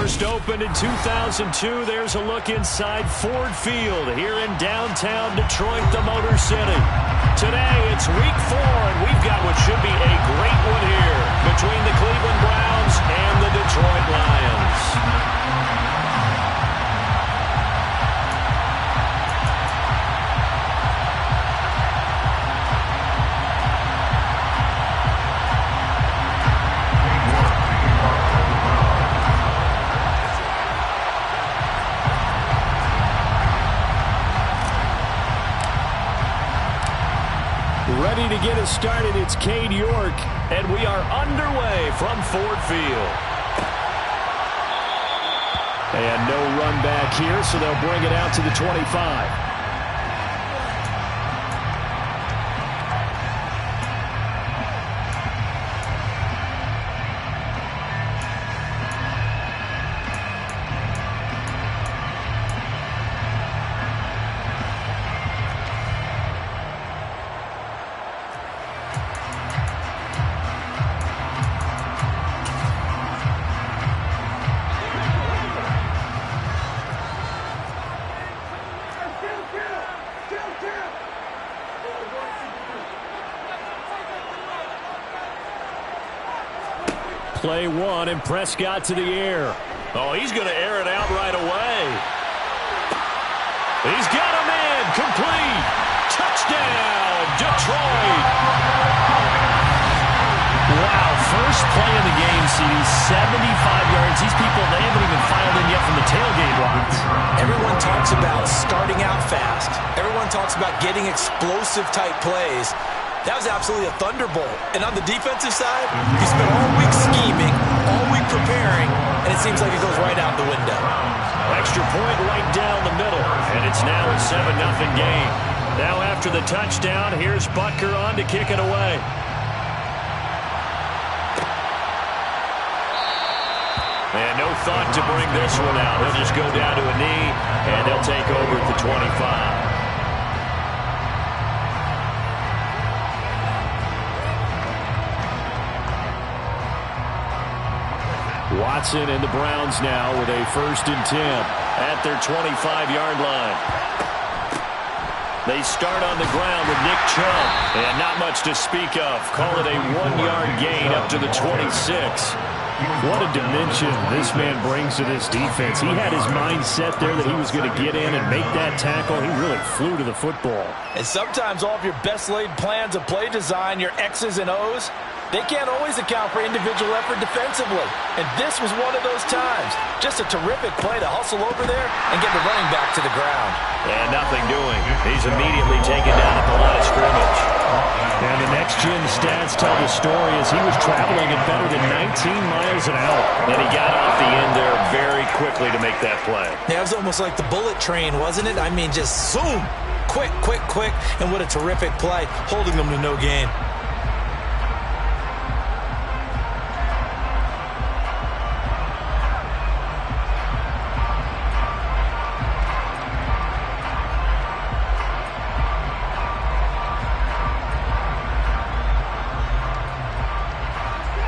First opened in 2002, there's a look inside Ford Field here in downtown Detroit, the Motor City. Today, it's week 4, and we've got what should be a great one here between the Cleveland Browns and the Detroit Lions. Ready to get us started, it's Cade York, and we are underway from Ford Field. And no run back here, so they'll bring it out to the 25. Play one, and Prescott to the air. Oh, he's going to air it out right away. He's got him in. Complete. Touchdown, Detroit. Wow, first play of the game sees 75 yards. These people, they haven't even filed in yet from the tailgate lines. Everyone talks about starting out fast. Everyone talks about getting explosive-type plays. That was absolutely a thunderbolt. And on the defensive side, he spent all week scheming, all week preparing, and it seems like it goes right out the window. Extra point right down the middle, and it's now a 7-0 game. Now after the touchdown, here's Butker on to kick it away. And no thought to bring this one out. He'll just go down to a knee, and they'll take over at the 25. Watson and the Browns now with a 1st and 10 at their 25-yard line. They start on the ground with Nick Chubb, and not much to speak of. Call it a 1-yard gain up to the 26. What a dimension this man brings to this defense. He had his mind set there that he was going to get in and make that tackle. He really flew to the football. And sometimes all of your best laid plans of play design, your X's and O's, they can't always account for individual effort defensively. And this was one of those times. Just a terrific play to hustle over there and get the running back to the ground. And nothing doing. He's immediately taken down at the line of scrimmage. And the next-gen stats tell the story as he was traveling at better than 19 miles an hour. And he got off the end there very quickly to make that play. Yeah, it was almost like the bullet train, wasn't it? I mean, just zoom. Quick, quick, quick. And what a terrific play, holding them to no gain.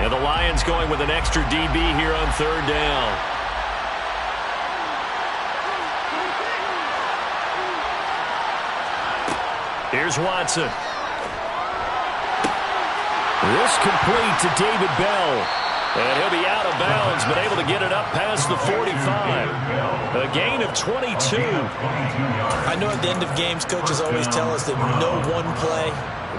And the Lions going with an extra DB here on 3rd down. Here's Watson. This complete to David Bell. And he'll be out of bounds, but able to get it up past the 45. A gain of 22. I know at the end of games, coaches always tell us that no one play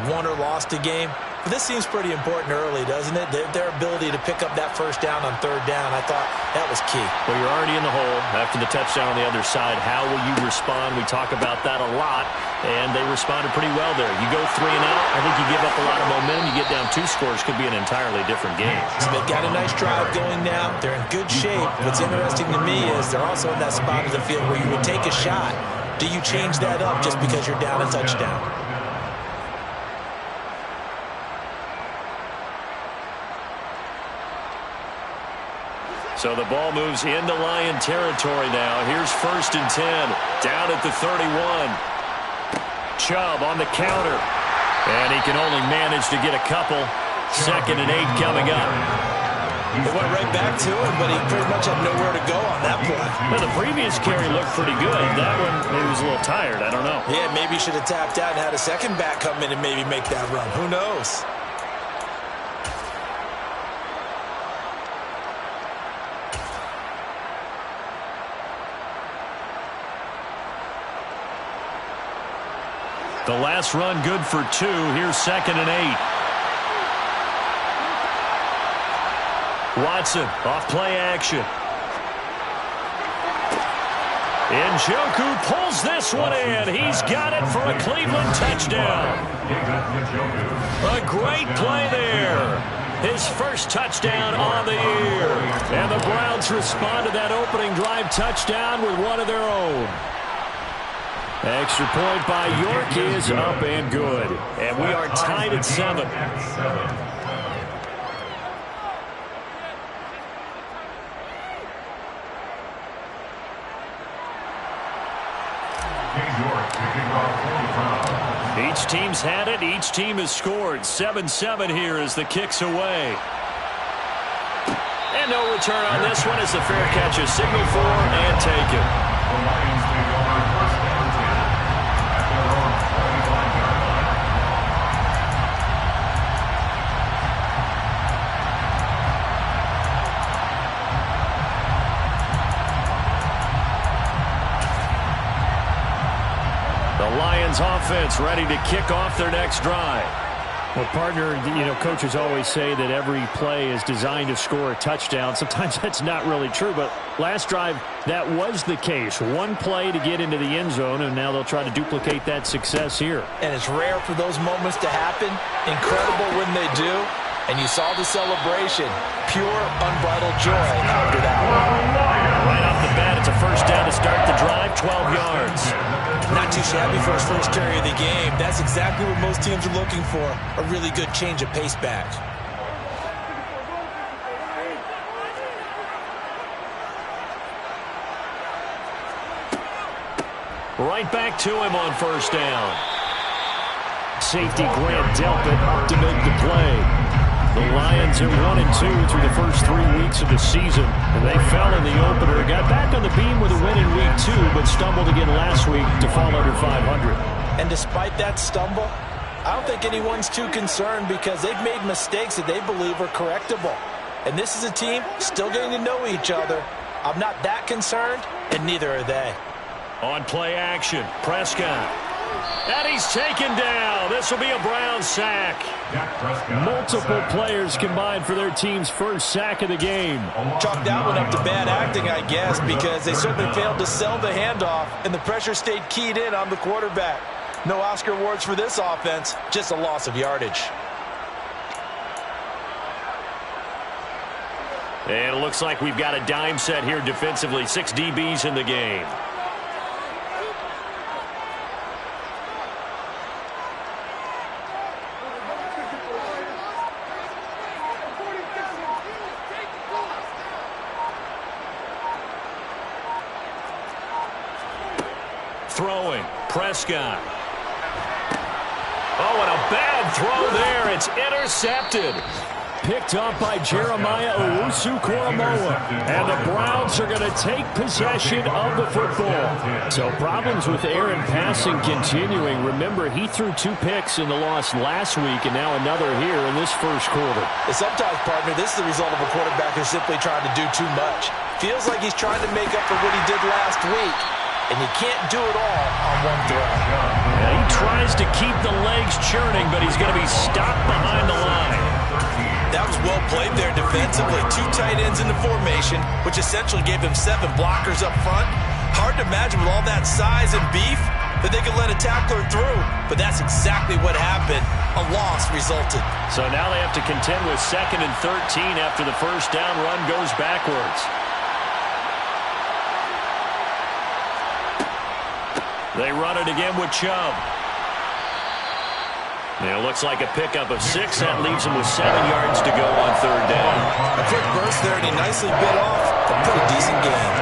won or lost a game. But this seems pretty important early, doesn't it? Their ability to pick up that 1st down on 3rd down, I thought that was key. Well, you're already in the hole after the touchdown on the other side. How will you respond? We talk about that a lot, and they responded pretty well there. You go 3 and out, I think you give up a lot of momentum. You get down 2 scores, could be an entirely different game. So they've got a nice drive going now. They're in good shape. What's interesting to me is they're also in that spot of the field where you would take a shot. Do you change that up just because you're down a touchdown? So the ball moves into Lion territory now. Here's 1st and 10. Down at the 31. Chubb on the counter. And he can only manage to get a couple. 2nd and 8 coming up. It went right back to him, but he pretty much had nowhere to go on that play. Well, the previous carry looked pretty good. That one, maybe he was a little tired. I don't know. Yeah, maybe he should have tapped out and had a second back come in and maybe make that run. Who knows? The last run good for 2. Here's 2nd and 8. Watson off play action. Njoku pulls this one in. He's got it for a Cleveland touchdown. A great play there. His first touchdown on the year. And the Browns respond to that opening drive touchdown with one of their own. Extra point by York is up and good. And we are tied at 7. Each team's had it. Each team has scored. 7-7 here as the kick's away. And no return on this one as the fair catch is signaled for and taken. Offense ready to kick off their next drive. Well, partner, coaches always say that every play is designed to score a touchdown. Sometimes that's not really true, but last drive, that was the case. One play to get into the end zone, and now they'll try to duplicate that success here. And it's rare for those moments to happen. Incredible when they do. And you saw the celebration. Pure, unbridled joy after that one. Right off the bat, it's a first down to start the drive, 12 yards. Not too shabby for his first carry of the game. That's exactly what most teams are looking for. A really good change of pace back. Right back to him on first down. Safety Grant Delpit up to make the play. The Lions are 1-2 through the first 3 weeks of the season, and they fell in the opener. Got back on the beam with a win in week 2, but stumbled again last week to fall under 500. And despite that stumble, I don't think anyone's too concerned because they've made mistakes that they believe are correctable. And this is a team still getting to know each other. I'm not that concerned, and neither are they. On play action, Prescott. And he's taken down. This will be a Brown sack. Multiple players combined for their team's first sack of the game. Chalk that one up to bad acting, I guess, because they certainly failed to sell the handoff, and the pressure stayed keyed in on the quarterback. No Oscar awards for this offense, just a loss of yardage. And it looks like we've got a dime set here defensively. 6 DBs in the game. Throwing, Prescott. Oh, and a bad throw there. It's intercepted. Picked up by Jeremiah Owusu-Koramoah. And the Browns are going to take possession of the football. So problems with Aaron passing continuing. Remember, he threw 2 picks in the loss last week and now another here in this first quarter. And sometimes, partner, this is the result of a quarterback who's simply trying to do too much. Feels like he's trying to make up for what he did last week. And you can't do it all on one throw. Yeah, he tries to keep the legs churning, but he's going to be stopped behind the line. That was well played there defensively. 2 tight ends in the formation, which essentially gave them 7 blockers up front. Hard to imagine with all that size and beef that they could let a tackler through. But that's exactly what happened. A loss resulted. So now they have to contend with 2nd and 13 after the first down run goes backwards. They run it again with Chubb. And it looks like a pickup of 6. That leaves him with 7 yards to go on third down. A quick burst there, and he nicely bit off a pretty decent gain.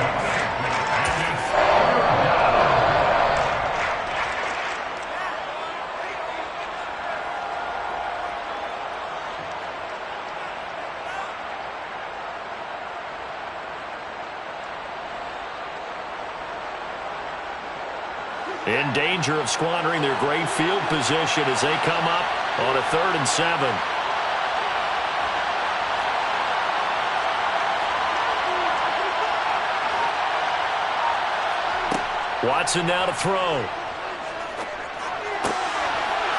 in danger of squandering their great field position as they come up on a 3rd and 7. Watson now to throw.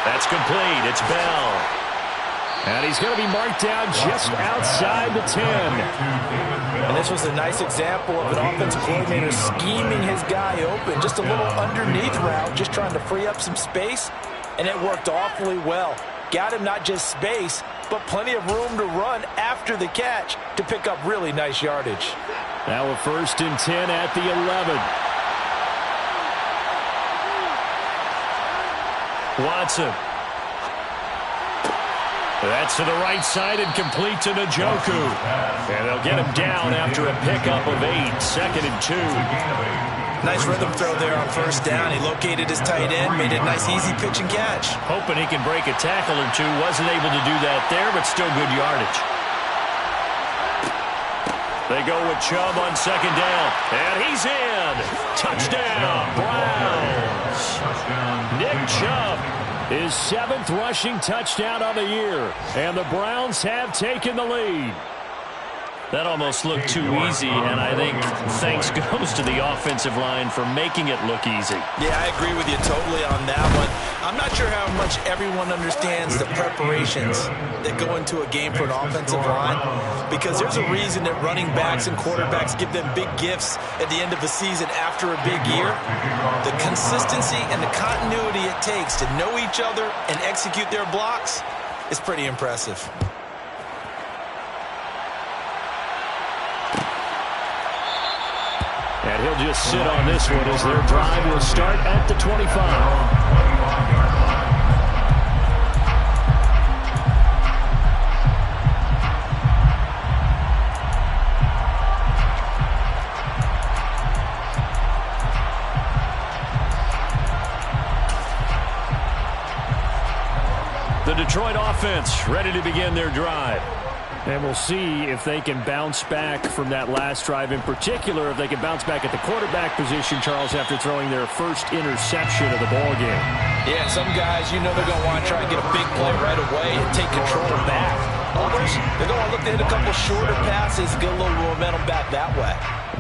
That's complete. It's Bell. And he's going to be marked down just outside the 10. And this was a nice example of an offensive coordinator scheming his guy open. Just a little underneath route, just trying to free up some space, and it worked awfully well. Got him not just space, but plenty of room to run after the catch to pick up really nice yardage. Now a 1st and 10 at the 11. Watson. That's to the right side and complete to Njoku. And they'll get him down after a pickup of 8, 2nd and 2. Nice rhythm throw there on 1st down. He located his tight end, made a nice easy pitch and catch. Hoping he can break a tackle or two. Wasn't able to do that there, but still good yardage. They go with Chubb on 2nd down. And he's in. Touchdown, Browns. Nick Chubb. His 7th rushing touchdown of the year. And the Browns have taken the lead. That almost looked too easy, and I think thanks goes to the offensive line for making it look easy. Yeah, I agree with you totally on that one. I'm not sure how much everyone understands the preparations that go into a game for an offensive line, because there's a reason that running backs and quarterbacks give them big gifts at the end of the season after a big year. The consistency and the continuity it takes to know each other and execute their blocks is pretty impressive. And he'll just sit on this one as their drive will start at the 25. The Detroit offense ready to begin their drive. And we'll see if they can bounce back from that last drive. In particular, if they can bounce back at the quarterback position, Charles, after throwing their first interception of the ball game. Yeah, some guys, you know they're going to want to try and get a big play right away and take control back. Others, they're going to look to hit a couple shorter passes, get a little momentum back that way.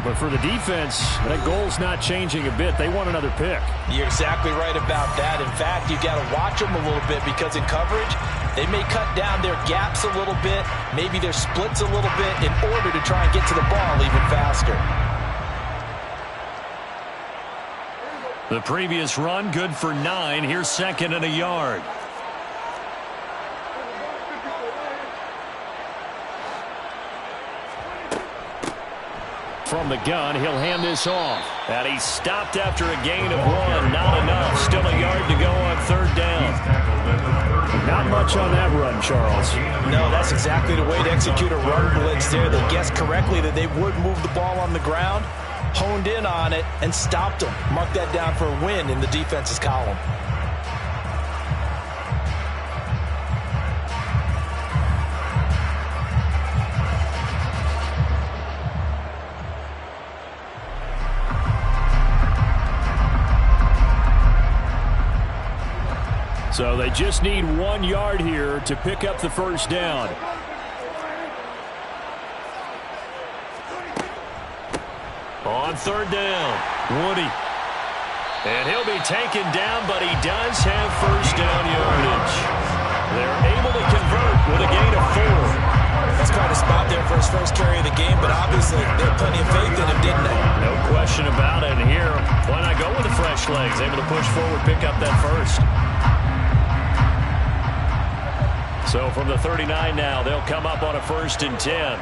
But for the defense, that goal's not changing a bit. They want another pick. You're exactly right about that. In fact, you've got to watch them a little bit because in coverage, they may cut down their gaps a little bit, maybe their splits a little bit in order to try and get to the ball even faster. The previous run, good for 9. Here's 2nd and a yard. From the gun, he'll hand this off. And he stopped after a gain of 1. Not enough. Still a yard to go on 3rd down. Not much on that run, Charles. No, that's exactly the way to execute a run blitz there. They guessed correctly that they would move the ball on the ground, honed in on it, and stopped them. Mark that down for a win in the defense's column. So they just need 1 yard here to pick up the first down. On 3rd down, Woody. And he'll be taken down, but he does have first down yardage. They're able to convert with a gain of 4. That's quite a spot there for his first carry of the game, but obviously they had plenty of faith in him, didn't they? No question about it. And here, why not go with the fresh legs? Able to push forward, pick up that first. So from the 39 now, they'll come up on a 1st and 10.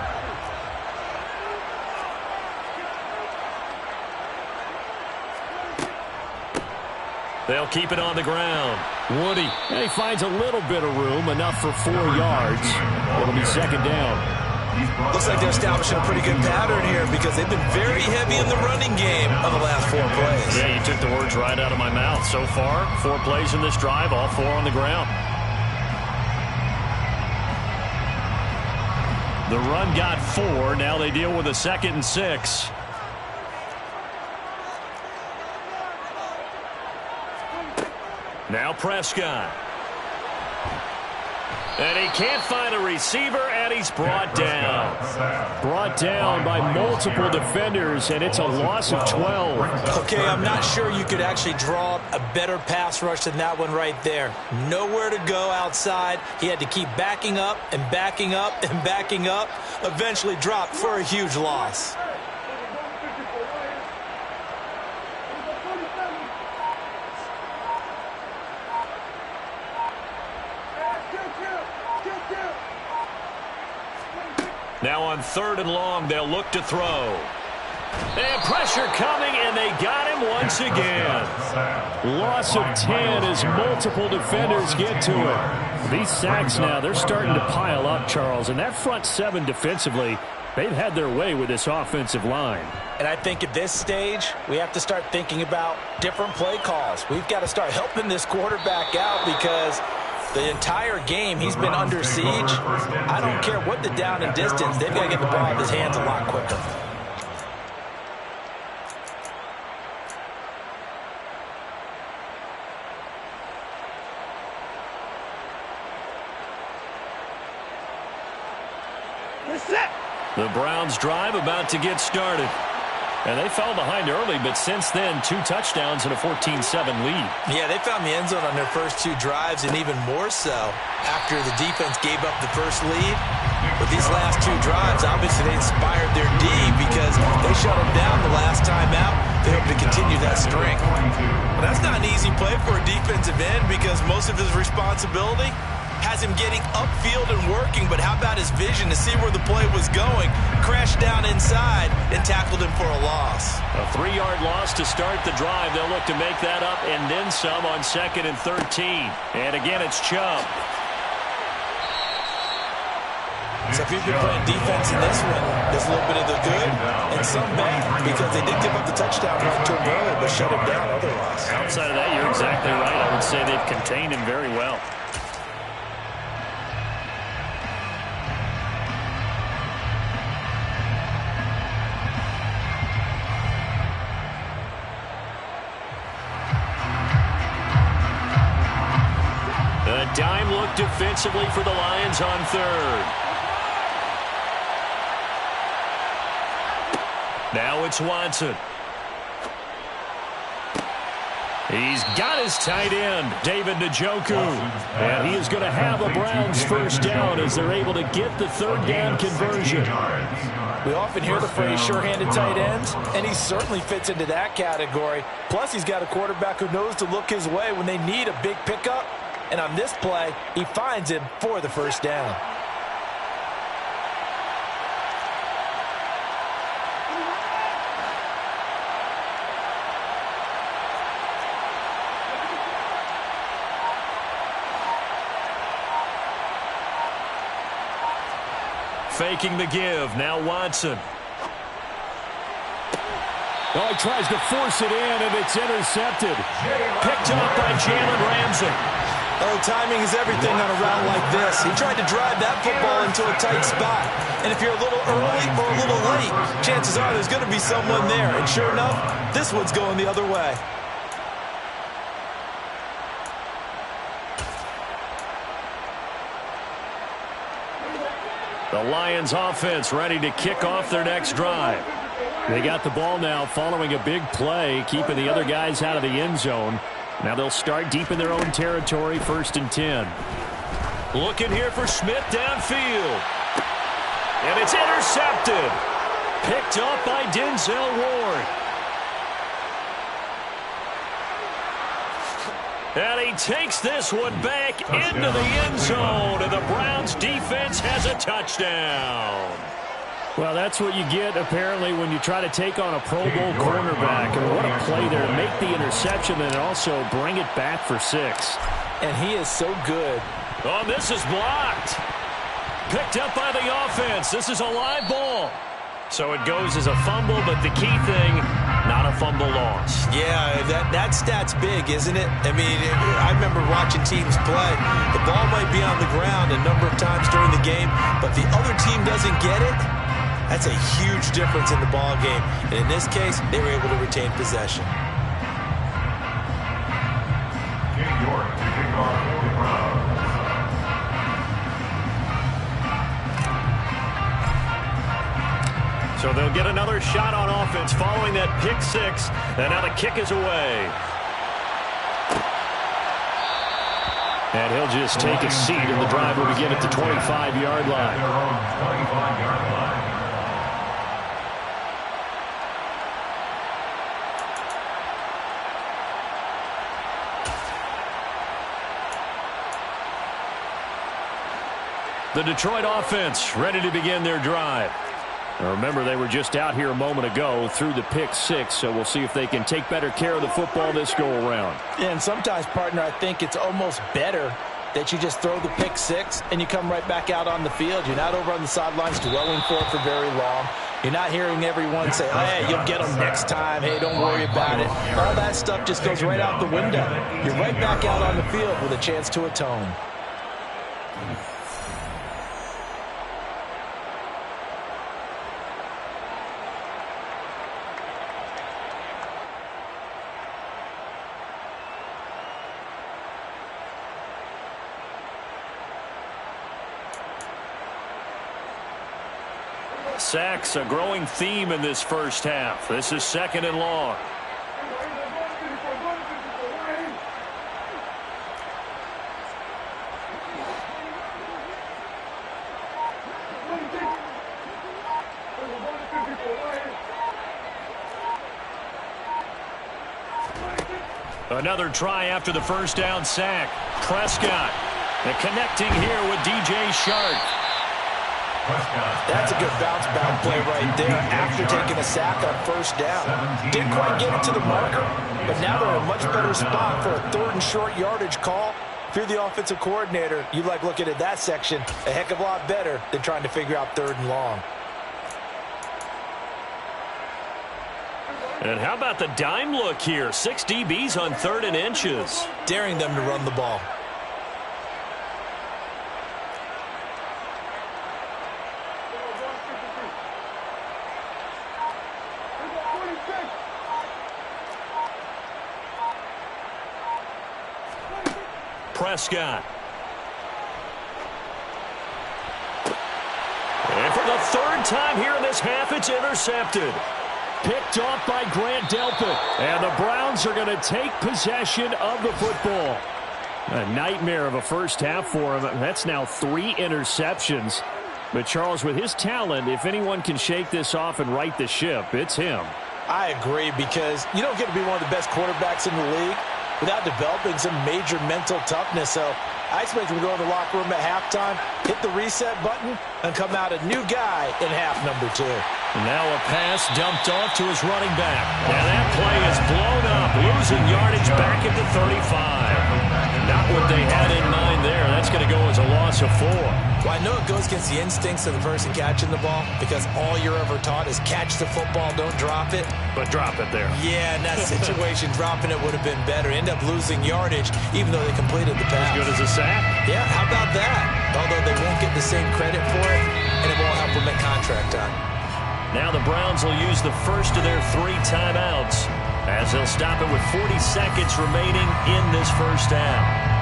They'll keep it on the ground. Woody. And he finds a little bit of room, enough for 4 yards. It'll be 2nd down. Looks like they're establishing a pretty good pattern here because they've been very heavy in the running game of the last 4 plays. Yeah, you took the words right out of my mouth. So far, 4 plays in this drive, all 4 on the ground. The run got 4. Now they deal with a 2nd and 6. Now Prescott. And he can't find a receiver, and he's brought down. Brought down by multiple defenders, and it's a loss of 12. Okay, I'm not sure you could actually draw up a better pass rush than that one right there. Nowhere to go outside. He had to keep backing up and backing up and backing up. Eventually dropped for a huge loss. Now on 3rd and long, they'll look to throw. And pressure coming, and they got him once again. Loss of 10 as multiple defenders get to it. These sacks now, they're starting to pile up, Charles. And that front 7 defensively, they've had their way with this offensive line. And I think at this stage, we have to start thinking about different play calls. We've got to start helping this quarterback out because the entire game he's been under siege. I don't care what the down and distance. They've got to get the ball out of his hands a lot quicker. The Browns drive about to get started. And they fell behind early, but since then, 2 touchdowns and a 14-7 lead. Yeah, they found the end zone on their first 2 drives, and even more so after the defense gave up the first lead. But these last 2 drives, obviously they inspired their D because they shut them down the last time out. They hope to continue that string. But that's not an easy play for a defensive end because most of his responsibility has him getting upfield and working, but how about his vision to see where the play was going? Crashed down inside and tackled him for a loss. A 3-yard loss to start the drive. They'll look to make that up and then some on 2nd and 13. And again, it's Chubb. So if you've been playing defense in this one, there's a little bit of the good and some bad because they did give up the touchdown run to him earlier, but shut him down otherwise. Outside of that, you're exactly right. I would say they've contained him very well. A dime look defensively for the Lions on 3rd. Now it's Watson. He's got his tight end, David Njoku. And he is going to have a Browns first down as they're able to get the 3rd down conversion. We often hear the phrase sure-handed tight ends, and he certainly fits into that category. Plus, he's got a quarterback who knows to look his way when they need a big pickup. And on this play, he finds him for the first down. Faking the give. Now Watson. Oh, he tries to force it in, and it's intercepted. Picked up by Jalen Ramsey. Oh, timing is everything on a route like this. He tried to drive that football into a tight spot. And if you're a little early or a little late, chances are there's going to be someone there. And sure enough, this one's going the other way. The Lions offense ready to kick off their next drive. They got the ball now following a big play, keeping the other guys out of the end zone. Now they'll start deep in their own territory, 1st and 10. Looking here for Smith downfield. And it's intercepted. Picked up by Denzel Ward. And he takes this one back into the end zone. And the Browns defense has a touchdown. Well, that's what you get, apparently, when you try to take on a Pro Bowl cornerback. And what a play there to make the interception and also bring it back for 6. And he is so good. Oh, this is blocked. Picked up by the offense. This is a live ball. So it goes as a fumble, but the key thing, not a fumble loss. Yeah, that stat's big, isn't it? I mean, I remember watching teams play. The ball might be on the ground a number of times during the game, but the other team doesn't get it. That's a huge difference in the ball game. And in this case, they were able to retain possession. Your So they'll get another shot on offense following that pick six. And now the kick is away. And he'll just take a seat, and the drive will begin at the 25-yard line. The Detroit offense ready to begin their drive. Now remember, they were just out here a moment ago through the pick six, so we'll see if they can take better care of the football this go-around. Yeah, and sometimes, partner, I think it's almost better that you just throw the pick six and you come right back out on the field. You're not over on the sidelines dwelling for it for very long. You're not hearing everyone say, oh, hey, you'll get them next time. Hey, don't worry about it. All that stuff just goes right out the window. You're right back out on the field with a chance to atone. Sacks, a growing theme in this first half. This is 2nd and long. Another try after the first down sack. Prescott, the connecting here with DJ Shark. That's a good bounce-back play right there after taking a sack on first down. Didn't quite get it to the marker, but now they're in a much better spot for a 3rd and short yardage call. If you're the offensive coordinator, you like looking at that section a heck of a lot better than trying to figure out 3rd and long. And how about the dime look here? 6 DBs on 3rd and inches. Daring them to run the ball. Prescott. And for the 3rd time here in this half, it's intercepted. Picked off by Grant Delpit. And the Browns are going to take possession of the football. A nightmare of a first half for him. That's now 3 interceptions. But Charles, with his talent, if anyone can shake this off and right the ship, it's him. I agree, because you don't get to be one of the best quarterbacks in the league without developing some major mental toughness. So I expect him to go to the locker room at halftime, hit the reset button, and come out a new guy in half number 2. And now a pass dumped off to his running back. And that play is blown up, losing yardage back at the 35. Not what they had in mind there. That's going to go as a loss of 4. Well, I know it goes against the instincts of the person catching the ball, because all you're ever taught is catch the football, don't drop it. But drop it there. Yeah, in that situation, dropping it would have been better. End up losing yardage, even though they completed the pass. As good as a sack? Yeah, how about that? Although they won't get the same credit for it, and it won't help them at contract time. Now the Browns will use the first of their 3 timeouts, as they'll stop it with 40 seconds remaining in this first half.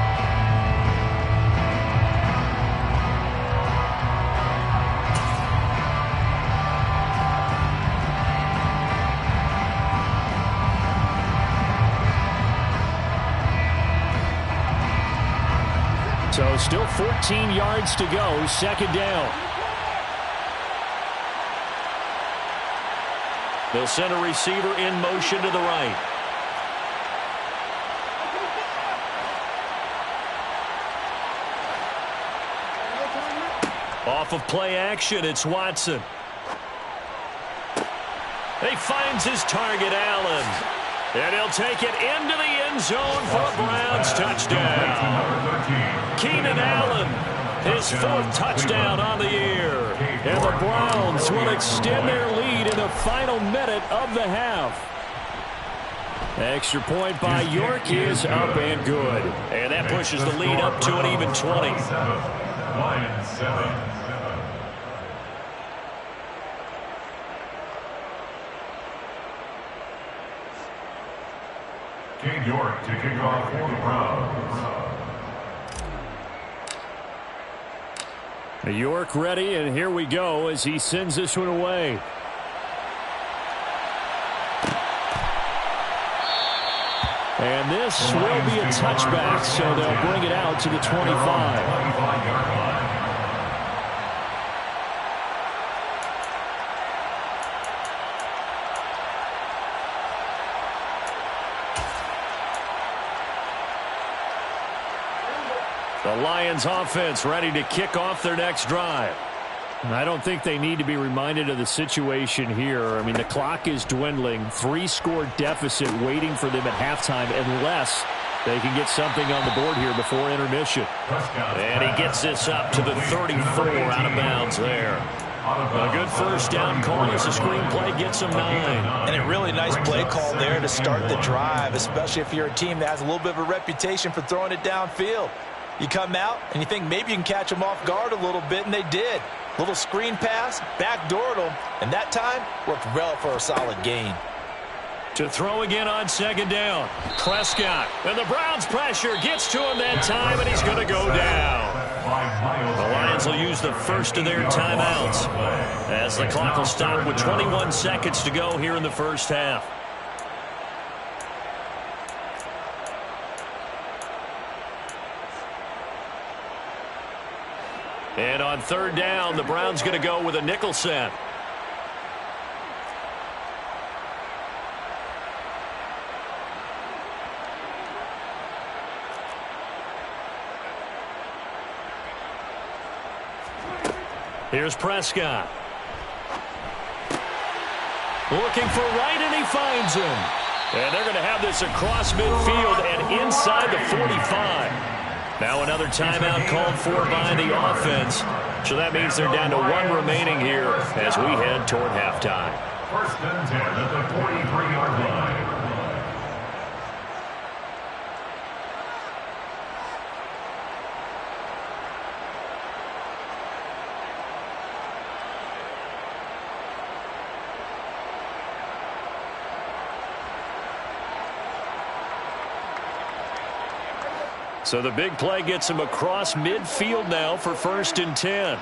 So still 14 yards to go, 2nd down. They'll send a receiver in motion to the right. Off of play action, it's Watson. He finds his target, Allen. And he'll take it into the end zone for a Browns touchdown. Keenan Allen, his 4th touchdown on the year. And the Browns will extend their lead in the final minute of the half. Extra point by York is up and good. And that pushes the lead up to an even 20. Lions 7. Cade York to kick off for the Browns. York ready, and here we go as he sends this one away. And this will be a touchback, so they'll bring it out to the 25. The Lions offense ready to kick off their next drive. I don't think they need to be reminded of the situation here. I mean, the clock is dwindling. 3-score deficit waiting for them at halftime unless they can get something on the board here before intermission. And he gets this up to the 34 out of bounds there. A good first down call as the screenplay gets them 9. And a really nice play call there to start the drive, especially if you're a team that has a little bit of a reputation for throwing it downfield. You come out and you think maybe you can catch them off guard a little bit, and they did. Little screen pass, backdoored them, and that time worked well for a solid gain. To throw again on second down. Prescott. And the Browns pressure gets to him that time, and he's going to go down. The Lions will use the first of their timeouts as the clock will stop with 21 seconds to go here in the first half. And on third down, the Browns going to go with a nickel set. Here's Prescott. Looking for right, and he finds him. And they're going to have this across midfield and inside the 45. Now another timeout called for by the offense. So that means they're down to 1 remaining here as we head toward halftime. First and 10 at the 43-yard line. So the big play gets him across midfield now for first and 10.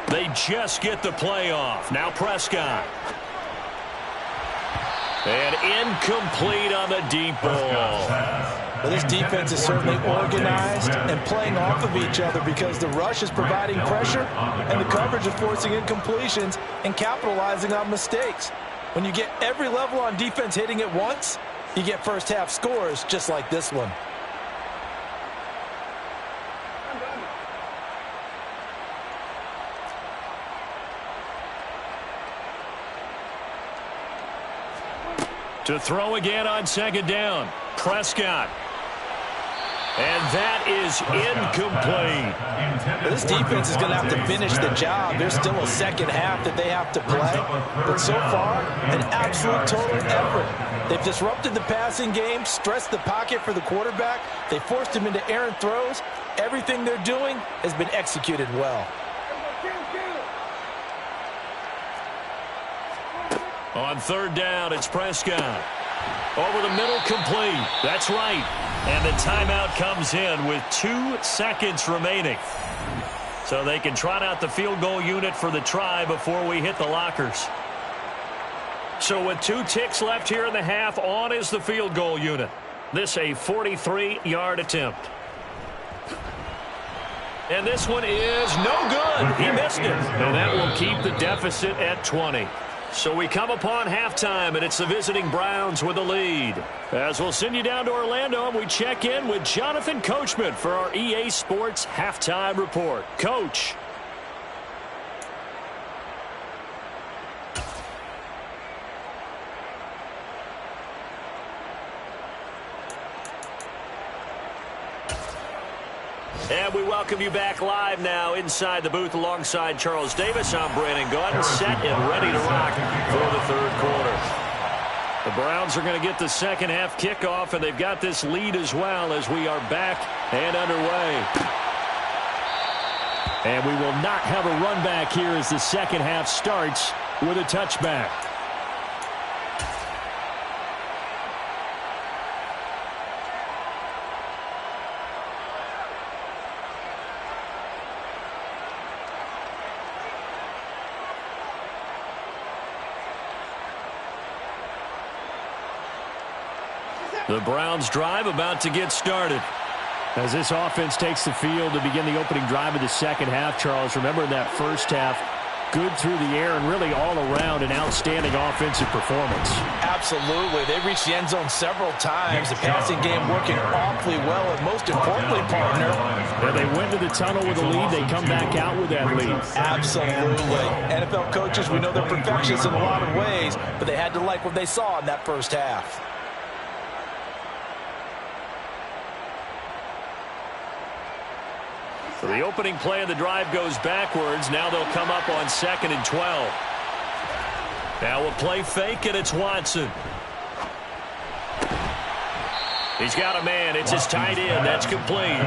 They just get the play off. Now Prescott. And incomplete on the deep ball. Well, this defense is certainly organized and playing off of each other because the rush is providing pressure and the coverage is forcing incompletions and capitalizing on mistakes. When you get every level on defense hitting at once, you get first half scores just like this one. To throw again on second down. Prescott. And that is incomplete. Well, this defense is going to have to finish the job. There's still a second half that they have to play. But so far, an absolute total effort. They've disrupted the passing game, stressed the pocket for the quarterback. They forced him into errant throws. Everything they're doing has been executed well. On third down, it's Prescott. Over the middle, complete. That's right. And the timeout comes in with 2 seconds remaining. So they can trot out the field goal unit for the try before we hit the lockers. So with 2 ticks left here in the half, on is the field goal unit. This a 43-yard attempt. And this one is no good. He missed it. And that will keep the deficit at 20. So we come upon halftime, and it's the visiting Browns with the lead. As we'll send you down to Orlando, and we check in with Jonathan Coachman for our EA Sports Halftime Report. Coach. And we welcome you back live now inside the booth alongside Charles Davis. I'm Brandon Gunn, set and ready to rock for the third quarter. The Browns are going to get the second half kickoff, and they've got this lead as well as we are back and underway. And we will not have a run back here as the second half starts with a touchback. The Browns drive about to get started. As this offense takes the field to begin the opening drive of the second half, Charles, remember in that first half, good through the air and really all around an outstanding offensive performance. Absolutely. They reached the end zone several times. The passing game working awfully well, and most importantly, partner, and they went to the tunnel with a lead. They come back out with that lead. Absolutely. NFL coaches, we know they're perfectionists in a lot of ways, but they had to like what they saw in that first half. So the opening play of the drive goes backwards. Now they'll come up on 2nd and 12. Now a play fake, and it's Watson. He's got a man. It's his tight end. That's complete.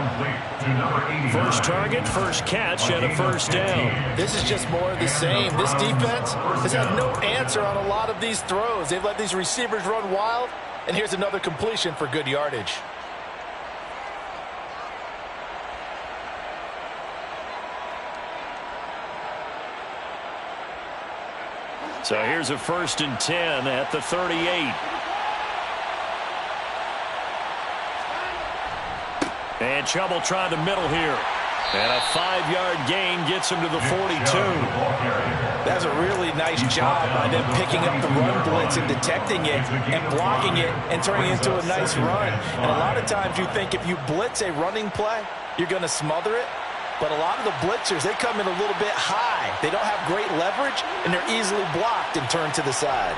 First target, first catch, and a first down. This is just more of the same. This defense has had no answer on a lot of these throws. They've let these receivers run wild, and here's another completion for good yardage. So here's a 1st and 10 at the 38. And Chubb try the middle here. And a 5-yard gain gets him to the 42. That's a really nice job by them picking up the run blitz and detecting it and blocking it and turning it into a nice run. And a lot of times you think if you blitz a running play, you're going to smother it. But a lot of the blitzers, they come in a little bit high. They don't have great leverage, and they're easily blocked and turned to the side.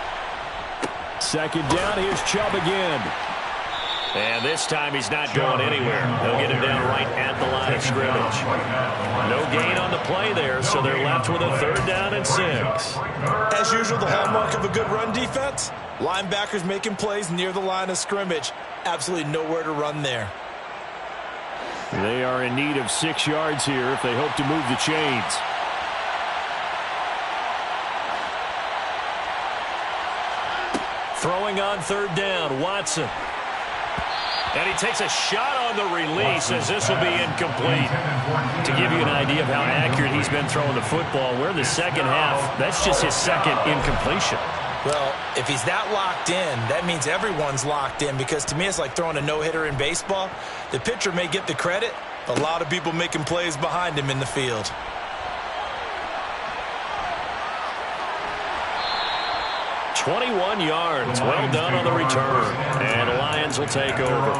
Second down, here's Chubb again. And this time he's not going anywhere. They'll get him down right at the line of scrimmage. No gain on the play there, so they're left with a 3rd down and 6. As usual, the hallmark of a good run defense, linebackers making plays near the line of scrimmage. Absolutely nowhere to run there. They are in need of 6 yards here if they hope to move the chains. Throwing on 3rd down, Watson. And he takes a shot on the release as this will be incomplete. To give you an idea of how accurate he's been throwing the football, we're in the second half. That's just his 2nd incompletion. Well, if he's that locked in, that means everyone's locked in, because to me it's like throwing a no-hitter in baseball. The pitcher may get the credit, but a lot of people making plays behind him in the field. "21 yards. Well done on the return. And the Lions will take over.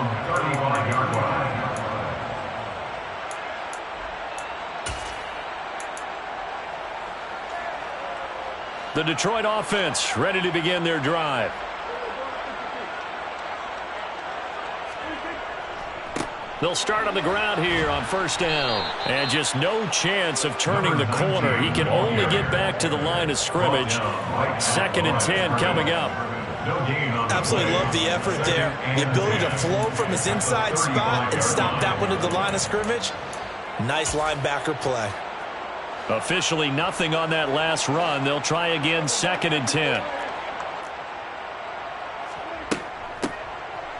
The Detroit offense ready to begin their drive. They'll start on the ground here on 1st down. And just no chance of turning the corner. He can only get back to the line of scrimmage. 2nd and 10 coming up. Absolutely love the effort there. The ability to flow from his inside spot and stop that one at the line of scrimmage. Nice linebacker play. Officially nothing on that last run. They'll try again 2nd and 10.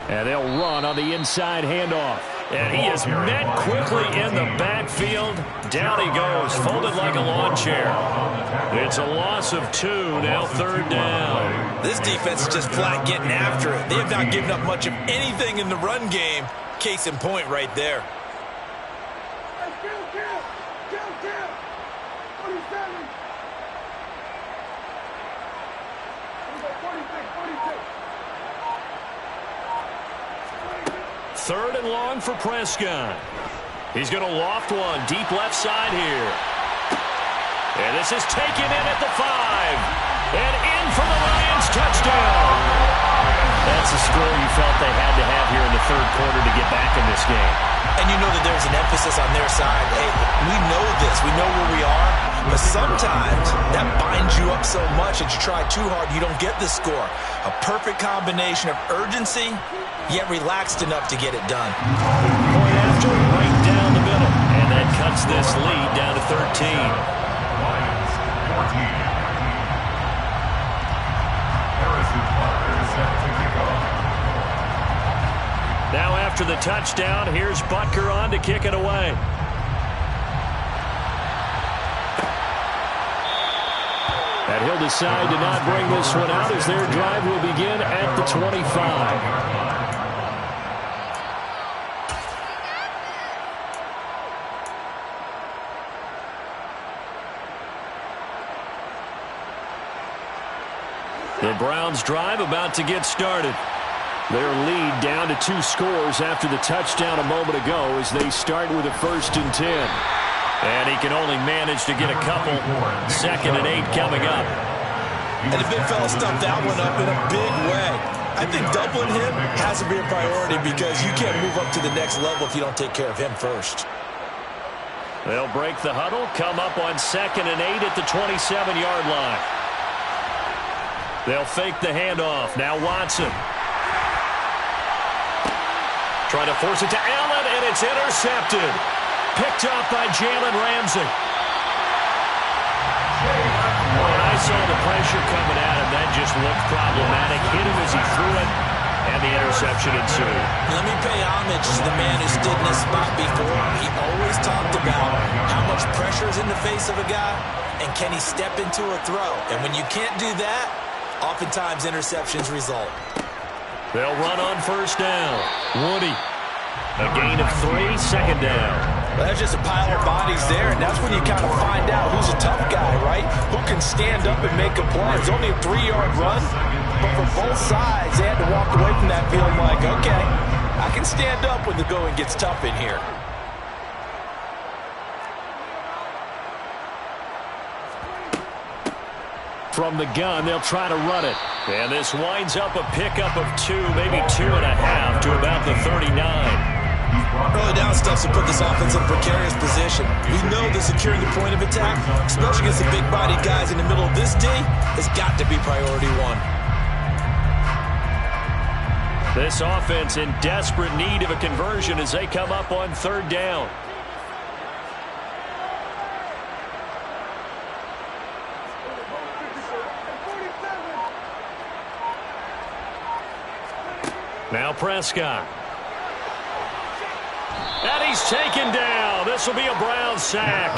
And they'll run on the inside handoff. And he is met quickly in the backfield. Down he goes, folded like a lawn chair. It's a loss of 2, now 3rd down. This defense is just flat getting after it. They have not given up much of anything in the run game. Case in point right there. Third and long for Prescott. He's going to loft one deep left side here. And this is taken in at the 5. And in for the Lions touchdown. That's a score you felt they had to have here in the 3rd quarter to get back in this game. And you know that there's an emphasis on their side. Hey, we know this. We know where we are. But sometimes that binds you up so much that you try too hard, you don't get the score. A perfect combination of urgency, yet relaxed enough to get it done. Point after, right down the middle. And that cuts this lead down to 13. Lions 14. Now after the touchdown, here's Butker on to kick it away. And he'll decide to not bring this one out as their drive will begin at the 25. Browns drive about to get started. Their lead down to 2 scores after the touchdown a moment ago as they start with a 1st and 10. And he can only manage to get a couple. 2nd and 8 coming up. And the big fella stuffed that one up in a big way. I think doubling him has to be a priority because you can't move up to the next level if you don't take care of him first. They'll break the huddle, come up on 2nd and 8 at the 27-yard line. They'll fake the handoff. Now Watson. Trying to force it to Allen, and it's intercepted. Picked up by Jalen Ramsey. When I saw the pressure coming at him, that just looked problematic. Hit him as he threw it, and the interception ensued. Let me pay homage to the man who stood in this spot before. He always talked about how much pressure is in the face of a guy, and can he step into a throw. And when you can't do that, oftentimes interceptions result. They'll run on 1st down. Woody. A gain of 3, 2nd down. Well, that's just a pile of bodies there, and that's when you kind of find out who's a tough guy, right? Who can stand up and make a play. It's only a 3-yard run, but for both sides, they had to walk away from that feeling like, okay, I can stand up when the going gets tough in here. From the gun, they'll try to run it. And this winds up a pickup of 2, maybe 2.5 to about the 39. Early down stuff to put this offense in a precarious position. We know that securing the point of attack, especially against the big-bodied guys in the middle of this D, has got to be priority 1. This offense in desperate need of a conversion as they come up on 3rd down. Now Prescott. And he's taken down. This will be a Brown sack.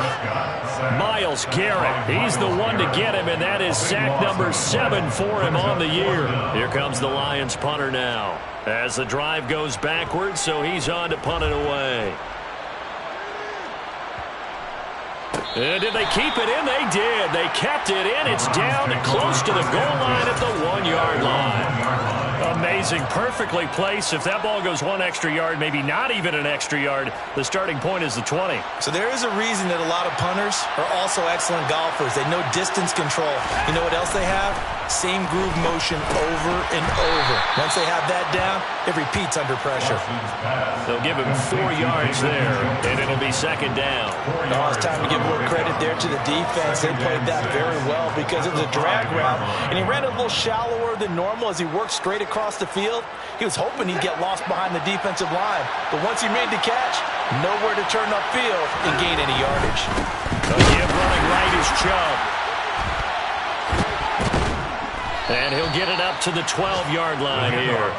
Myles Garrett, he's the one to get him, and that is sack number 7 for him on the year. Here comes the Lions punter now as the drive goes backwards, so he's on to punt it away. And did they keep it in? They did. They kept it in. It's down close to the goal line at the 1-yard line. Amazing. Perfectly placed. If that ball goes 1 extra yard, maybe not even an extra yard, the starting point is the 20. So there is a reason that a lot of punters are also excellent golfers. They know distance control. You know what else they have? Same groove motion over and over. Once they have that down, it repeats under pressure. They'll give him 4 yards there, and it'll be 2nd down. Oh, it's time to give a little credit there to the defense. They played that very well because it was a drag route, and he ran a little shallower than normal as he worked straight across the field. He was hoping he'd get lost behind the defensive line, but once he made the catch, nowhere to turn upfield and gain any yardage. The give running right is Chubb. And he'll get it up to the 12-yard line here.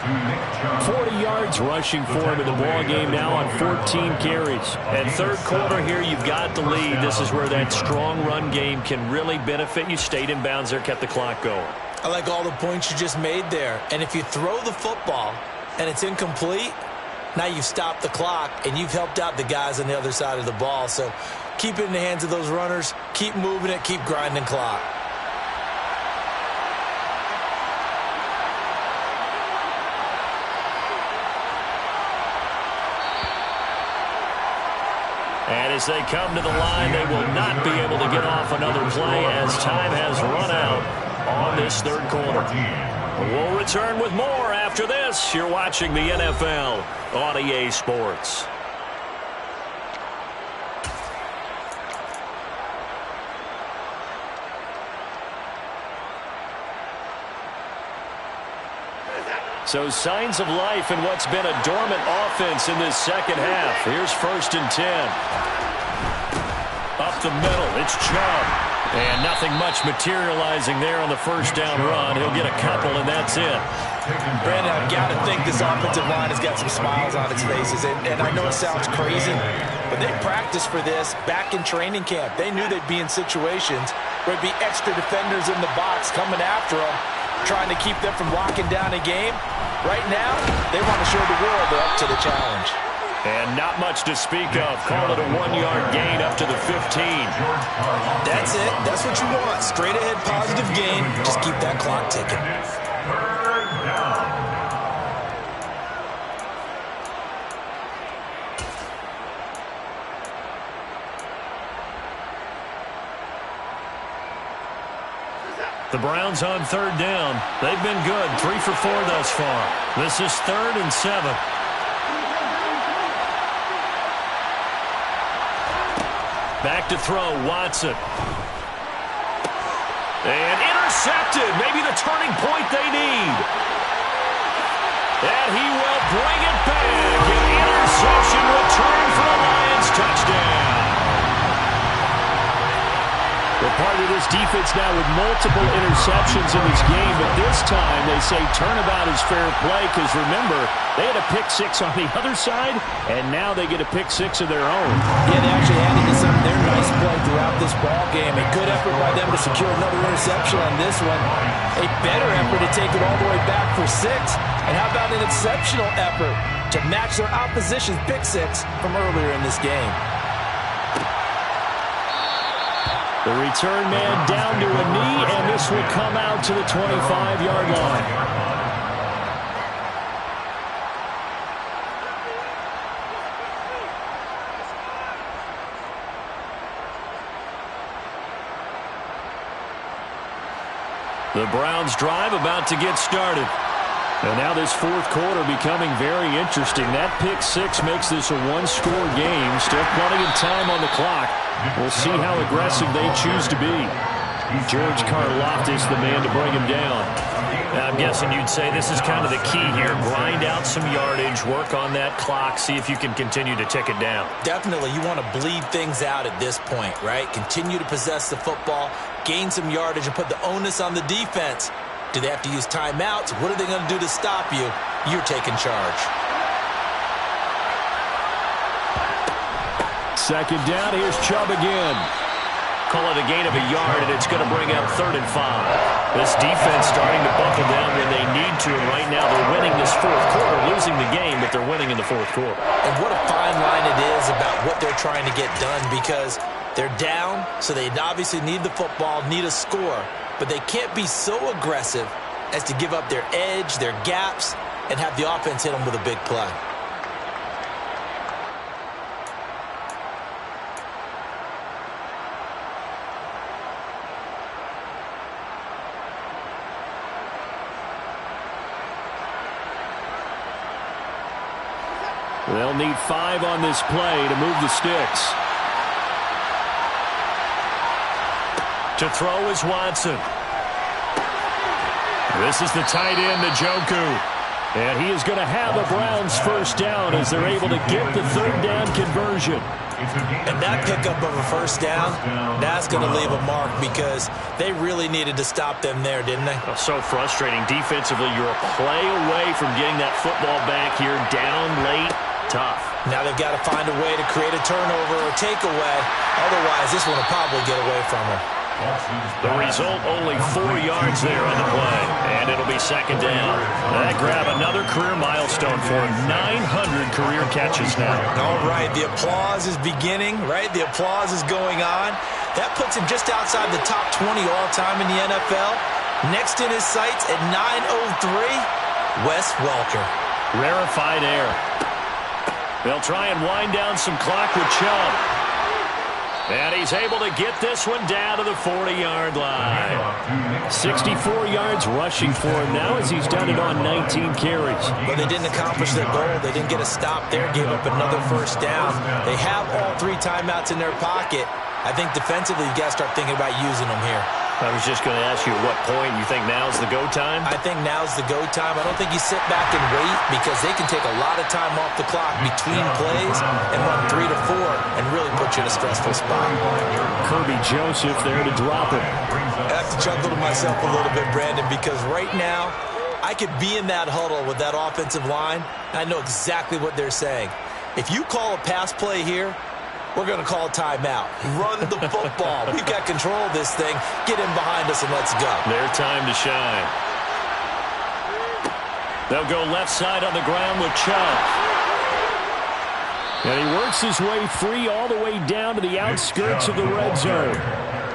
40 yards rushing for him in the ball game now on 14 carries. And 3rd quarter here, you've got the lead. This is where that strong run game can really benefit you. Stayed in bounds there, kept the clock going. I like all the points you just made there. And if you throw the football and it's incomplete, now you've stopped the clock and you've helped out the guys on the other side of the ball. So keep it in the hands of those runners. Keep moving it. Keep grinding clock. And as they come to the line, they will not be able to get off another play as time has run out on this 3rd quarter. We'll return with more after this. You're watching the NFL on EA Sports. So signs of life in what's been a dormant offense in this 2nd half. Here's 1st and 10. Up the middle, it's Chubb. And nothing much materializing there on the 1st down run. He'll get a couple, and that's it. Brandon, I've got to think this offensive line has got some smiles on its faces. And I know it sounds crazy, but they practiced for this back in training camp. They knew they'd be in situations where there'd be extra defenders in the box coming after them, trying to keep them from locking down a game. Right now, they want to show the world they're up to the challenge. And not much to speak of. Call it a 1-yard gain up to the 15. That's it. That's what you want. Straight ahead positive gain. Just keep that clock ticking. Third down. The Browns on third down. They've been good. 3 for 4 thus far. This is 3rd and 7. Back to throw, Watson. And intercepted. Maybe the turning point they need. And he will bring it back. An interception return for a Lions touchdown. We're part of this defense now with multiple interceptions in this game, but this time they say turnabout is fair play because, remember, they had a pick-6 on the other side, and now they get a pick-6 of their own. Yeah, they actually added to some of their nice play throughout this ball game. A good effort by them to secure another interception on this one. A better effort to take it all the way back for 6. And how about an exceptional effort to match their opposition's pick-6 from earlier in this game? The return man down to a knee, and this will come out to the 25-yard line. The Browns drive about to get started. And now this fourth quarter becoming very interesting. That pick-6 makes this a one-score game. Still plenty of time on the clock. We'll see how aggressive they choose to be. George Karlaftis, the man to bring him down. I'm guessing you'd say this is kind of the key here. Grind out some yardage, work on that clock, see if you can continue to tick it down. Definitely, you want to bleed things out at this point, right? Continue to possess the football, gain some yardage, and put the onus on the defense. Do they have to use timeouts? What are they going to do to stop you? You're taking charge. Second down, here's Chubb again. Call it a gain of a yard, and it's going to bring up 3rd and 5. This defense starting to buckle down when they need to, and right now they're winning this fourth quarter, losing the game, but they're winning in the fourth quarter. And what a fine line it is about what they're trying to get done, because they're down, so they obviously need the football, need a score, but they can't be so aggressive as to give up their edge, their gaps, and have the offense hit them with a big play. They'll need 5 on this play to move the sticks. To throw is Watson. This is the tight end, Njoku. And he is going to have the Browns first down as they're able to get the third down conversion. And that pickup of a first down, that's going to leave a mark because they really needed to stop them there, didn't they? Oh, so frustrating. Defensively, you're a play away from getting that football back here. Down late, tough. Now they've got to find a way to create a turnover or takeaway. Otherwise, this one will probably get away from them. The result, only 4 yards there on the play. And it'll be second down. That grab another career milestone for him. 900 career catches now. All right, the applause is beginning, right? The applause is going on. That puts him just outside the top 20 all-time in the NFL. Next in his sights at 903, Wes Welker. Rarefied air. They'll try and wind down some clock with Chubb. And he's able to get this one down to the 40-yard line. 64 yards rushing for him now as he's done it on 19 carries. But they didn't accomplish their goal. They didn't get a stop there, gave up another first down. They have all 3 timeouts in their pocket. I think defensively you got to start thinking about using them here. I was just going to ask you at what point you think now's the go time? I think now's the go time. I don't think you sit back and wait because they can take a lot of time off the clock between plays and run 3 to 4 and really put you in a stressful spot. Kirby Joseph there to drop it. I have to chuckle to myself a little bit, Brandon, because right now I could be in that huddle with that offensive line. And I know exactly what they're saying. If you call a pass play here, we're going to call a timeout. Run the football. We've got control of this thing. Get in behind us and let's go. Their time to shine. They'll go left side on the ground with Chubb. And he works his way free all the way down to the outskirts of the red zone.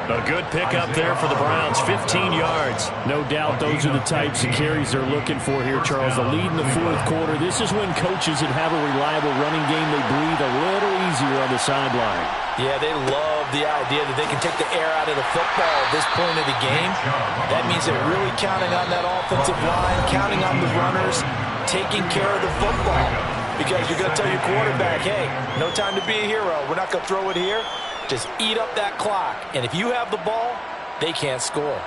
A good pickup there for the Browns, 15 yards. No doubt those are the types of carries they're looking for here, Charles. The lead in the fourth quarter. This is when coaches that have a reliable running game, they breathe a little easier on the sideline. Yeah, they love the idea that they can take the air out of the football at this point of the game. That means they're really counting on that offensive line, counting on the runners, taking care of the football. Because you're going to tell your quarterback, hey, no time to be a hero. We're not going to throw it here. Just eat up that clock. And if you have the ball, they can't score.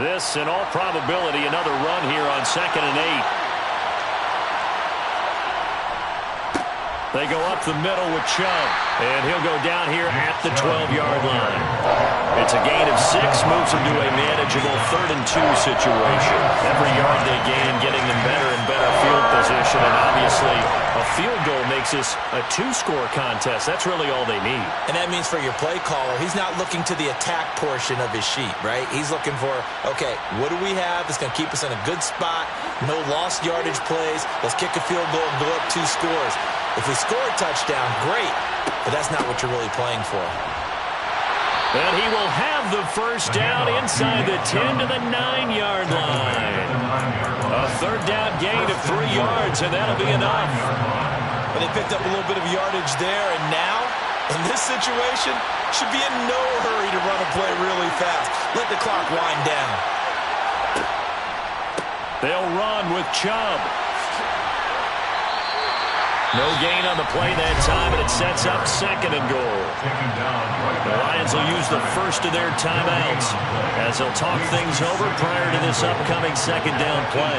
This, in all probability, another run here on 2nd and 8. They go up the middle with Chubb, and he'll go down here at the 12-yard line. It's a gain of 6, moves them to a manageable 3rd and 2 situation. Every yard they gain, getting them better and better field position, and obviously a field goal makes this a 2-score contest. That's really all they need. And that means for your play caller, he's not looking to the attack portion of his sheet, right? He's looking for, okay, what do we have that's going to keep us in a good spot? No lost yardage plays. Let's kick a field goal and go up 2 scores. If we score a touchdown, great, but that's not what you're really playing for. And he will have the first down inside the 10 to the 9-yard line. A 3rd down gain of 3 yards, and that'll be enough. But they picked up a little bit of yardage there, and now, in this situation, should be in no hurry to run a play really fast. Let the clock wind down. They'll run with Chubb. No gain on the play that time, and it sets up 2nd and goal. The Lions will use the first of their timeouts as they'll talk things over prior to this upcoming 2nd down play.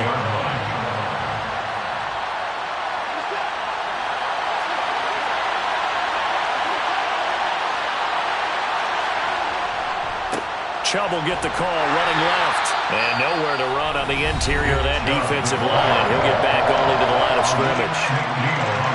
Chubb will get the call, running left. And nowhere to run on the interior of that defensive line. He'll get back only to the line of scrimmage.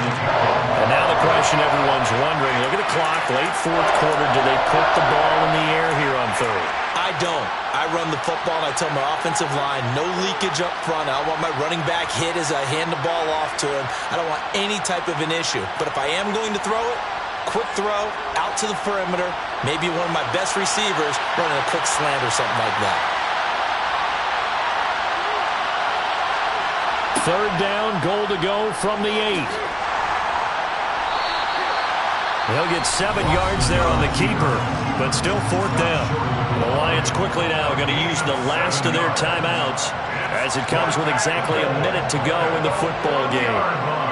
And now the question everyone's wondering, look at the clock, late 4th quarter, do they put the ball in the air here on 3rd? I don't. I run the football, and I tell my offensive line, no leakage up front. I want my running back hit as I hand the ball off to him. I don't want any type of an issue. But if I am going to throw it, quick throw, out to the perimeter, maybe one of my best receivers running a quick slant or something like that. 3rd down, goal to go from the 8. He'll get 7 yards there on the keeper, but still 4th down. The Lions quickly now going to use the last of their timeouts as it comes with exactly a minute to go in the football game.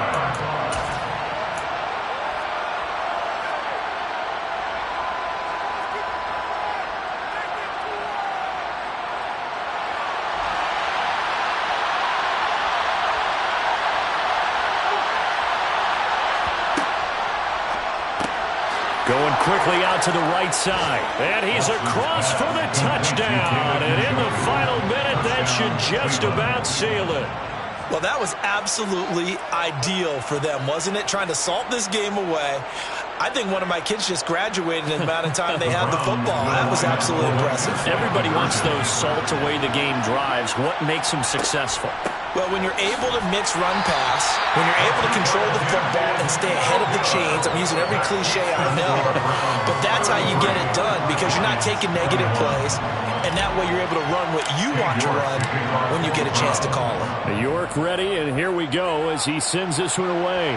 Going quickly out to the right side. And he's across for the touchdown. And in the final minute, that should just about seal it. Well, that was absolutely ideal for them, wasn't it? Trying to salt this game away. I think one of my kids just graduated in the amount of time they had the football. That was absolutely impressive. Everybody wants those salt away the game drives. What makes them successful? Well, when you're able to mix run pass, when you're able to control the football and stay ahead of the chains, I'm using every cliche I know, but that's how you get it done because you're not taking negative plays, and that way you're able to run what you want to run when you get a chance to call it. York ready, and here we go as he sends this one away.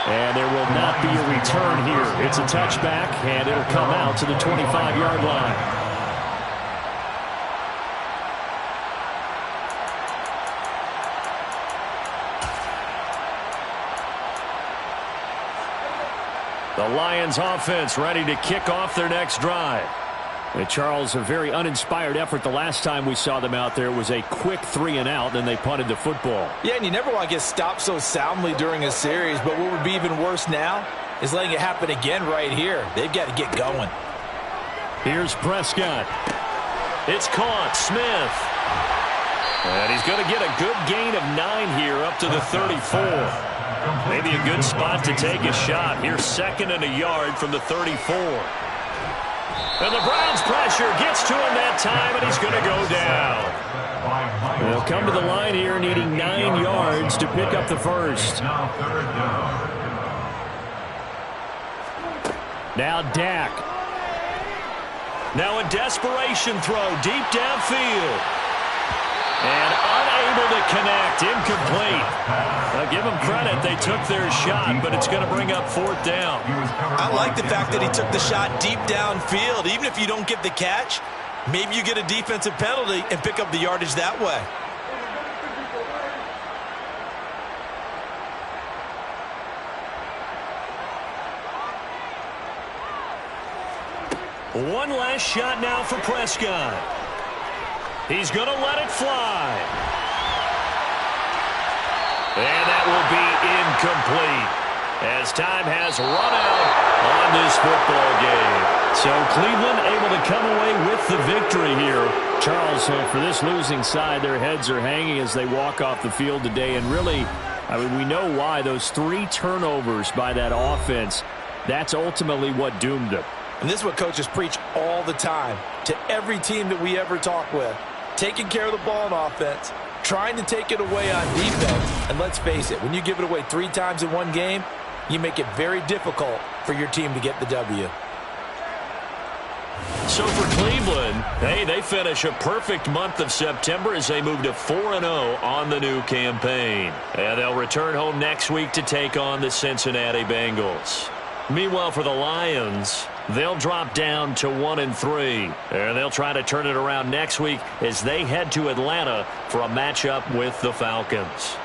And there will not be a return here. It's a touchback, and it'll come out to the 25-yard line. The Lions offense ready to kick off their next drive. And Charles, a very uninspired effort the last time we saw them out there. It was a quick 3-and-out, then they punted the football. Yeah, and you never want to get stopped so soundly during a series, but what would be even worse now is letting it happen again right here. They've got to get going. Here's Prescott. It's caught. Smith. And he's going to get a good gain of 9 here up to the 34. Maybe a good spot to take a shot. Here's 2nd and a yard from the 34. And the Browns' pressure gets to him that time, and he's going to go down. They'll come to the line here needing 9 yards to pick up the first. Now Dak. Now a desperation throw deep downfield. And unable to connect, incomplete. Give them credit, they took their shot, but it's going to bring up 4th down. I like the fact that he took the shot deep downfield. Even if you don't get the catch, maybe you get a defensive penalty and pick up the yardage that way. One last shot now for Prescott. He's going to let it fly. And that will be incomplete as time has run out on this football game. So Cleveland able to come away with the victory here. Charles, for this losing side, their heads are hanging as they walk off the field today. And really, I mean, we know why. Those 3 turnovers by that offense, that's ultimately what doomed them. And this is what coaches preach all the time to every team that we ever talk with. Taking care of the ball on offense, trying to take it away on defense. And let's face it, when you give it away 3 times in one game, you make it very difficult for your team to get the W. So for Cleveland, hey, they finish a perfect month of September as they move to 4-0 on the new campaign. And they'll return home next week to take on the Cincinnati Bengals. Meanwhile, for the Lions, they'll drop down to 1-3. And they'll try to turn it around next week as they head to Atlanta for a matchup with the Falcons.